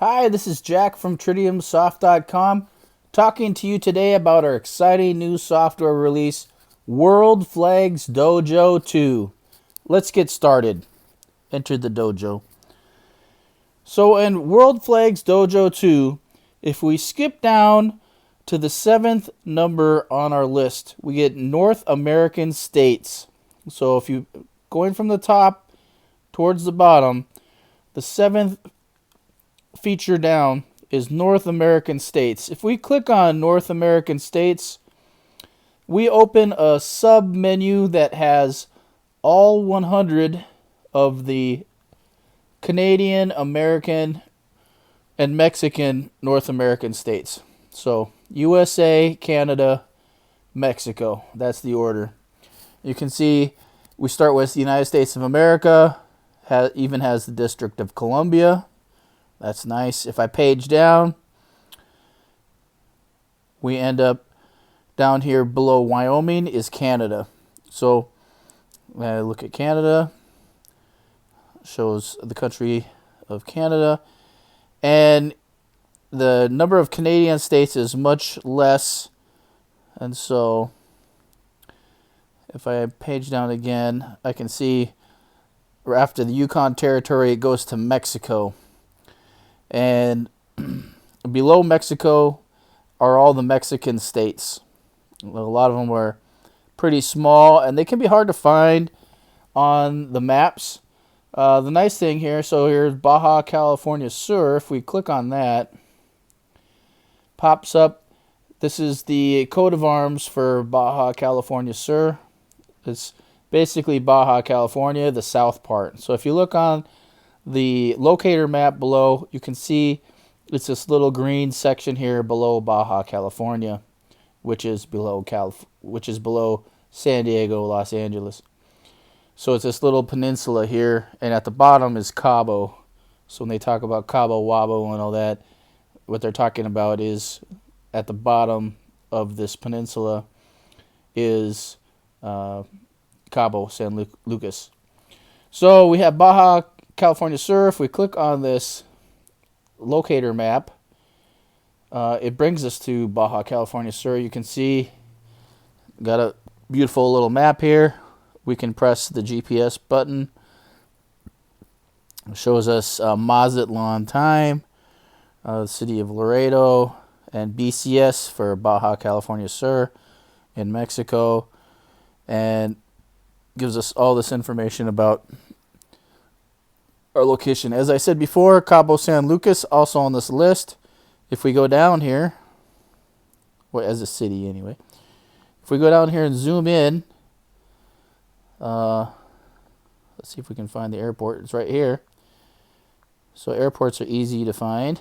Hi, this is Jack from TritiumSoft.com talking to you today about our exciting new software release, WorldFlagsDojo2. Let's get started. Enter the dojo. So in WorldFlagsDojo2, if we skip down to the 7th number on our list, we get North American states. So if you going from the top towards the bottom, the 7th feature down is North American states. If we click on North American states, we open a sub menu that has all 100 of the Canadian, American, and Mexican North American states. So USA, Canada, Mexico. That's the order. You can see we start with the United States of America, even has the District of Columbia. That's nice. If I page down, we end up down here below Wyoming is Canada. So when I look at Canada, shows the country of Canada, and the number of Canadian states is much less. And so if I page down again, I can see after the Yukon Territory, it goes to Mexico. And below Mexico are all the Mexican states. A lot of them are pretty small, and they can be hard to find on the maps. The nice thing here, so here's Baja California Sur. If we click on that, pops up. This is the coat of arms for Baja California Sur. It's basically Baja California, the south part. So if you look on the locator map below, you can see it's this little green section here below Baja California, which is below San Diego, Los Angeles. So it's this little peninsula here, and at the bottom is Cabo. So when they talk about Cabo Wabo and all that, what they're talking about is at the bottom of this peninsula is Cabo San Lucas. So we have Baja California Sur. If we click on this locator map, it brings us to Baja California Sur. You can see got a beautiful little map here. We can press the GPS button. It shows us Mazatlan time, the city of Laredo, and BCS for Baja California Sur in Mexico, and gives us all this information about our location. As I said before, Cabo San Lucas also on this list. If we go down here, well, as a city anyway, if we go down here and zoom in, let's see if we can find the airport. It's right here. So airports are easy to find,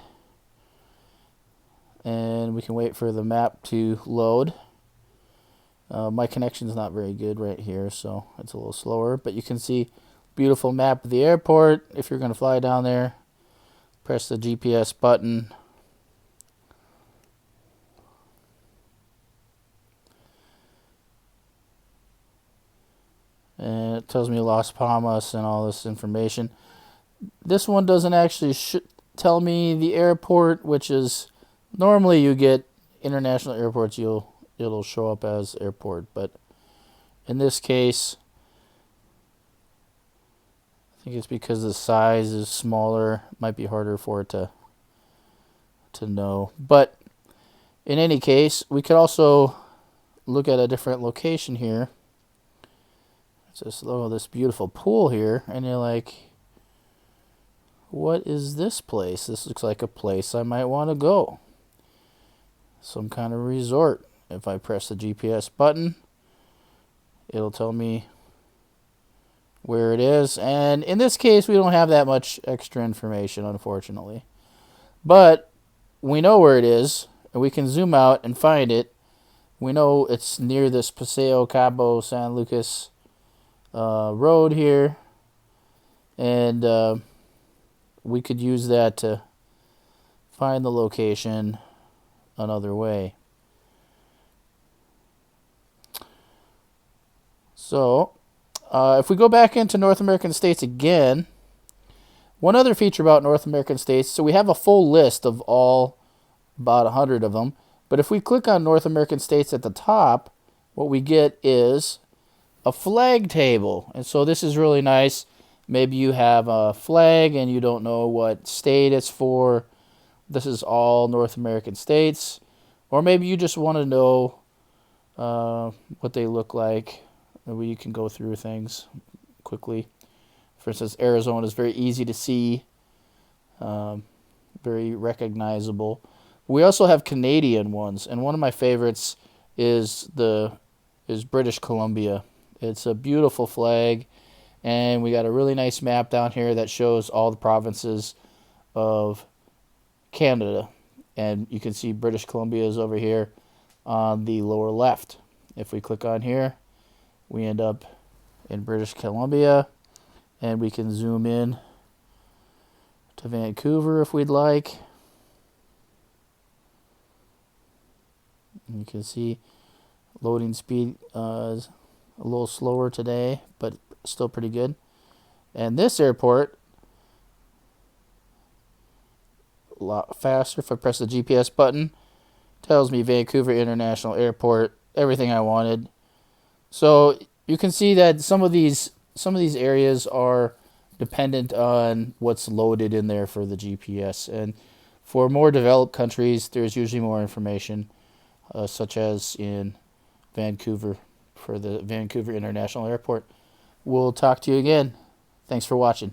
and we can wait for the map to load. My connection's not very good right here, so it's a little slower, but you can see beautiful map of the airport. If you're going to fly down there, press the GPS button. And it tells me Las Palmas and all this information. This one doesn't actually tell me the airport, which is normally you get international airports, it'll show up as airport, but in this case, I think it's because the size is smaller. It might be harder for it to know. But in any case, we could also look at a different location here. It's just, oh, this beautiful pool here, and you're like, what is this place? This looks like a place I might want to go. Some kind of resort. If I press the GPS button, it'll tell me where it is. And in this case, we don't have that much extra information, unfortunately. But we know where it is, and we can zoom out and find it. We know it's near this Paseo Cabo San Lucas road here. And we could use that to find the location another way. So if we go back into North American states again, One other feature about North American states, so we have a full list of all about 100 of them, but if we click on North American states at the top, what we get is a flag table. And so this is really nice. Maybe you have a flag and you don't know what state it's for. This is all North American states. Or maybe you just want to know what they look like. Maybe you can go through things quickly. For instance, Arizona is very easy to see, very recognizable. We also have Canadian ones, and one of my favorites is British Columbia. It's a beautiful flag, and we got a really nice map down here that shows all the provinces of Canada. And you can see British Columbia is over here on the lower left. If we click on here, we end up in British Columbia, and we can zoom in to Vancouver if we'd like. And you can see loading speed is a little slower today, but still pretty good. And this airport, a lot faster. If I press the GPS button, tells me Vancouver International Airport, everything I wanted. So you can see that some of these areas are dependent on what's loaded in there for the GPS. And for more developed countries, there's usually more information, such as in Vancouver for the Vancouver International Airport. We'll talk to you again. Thanks for watching.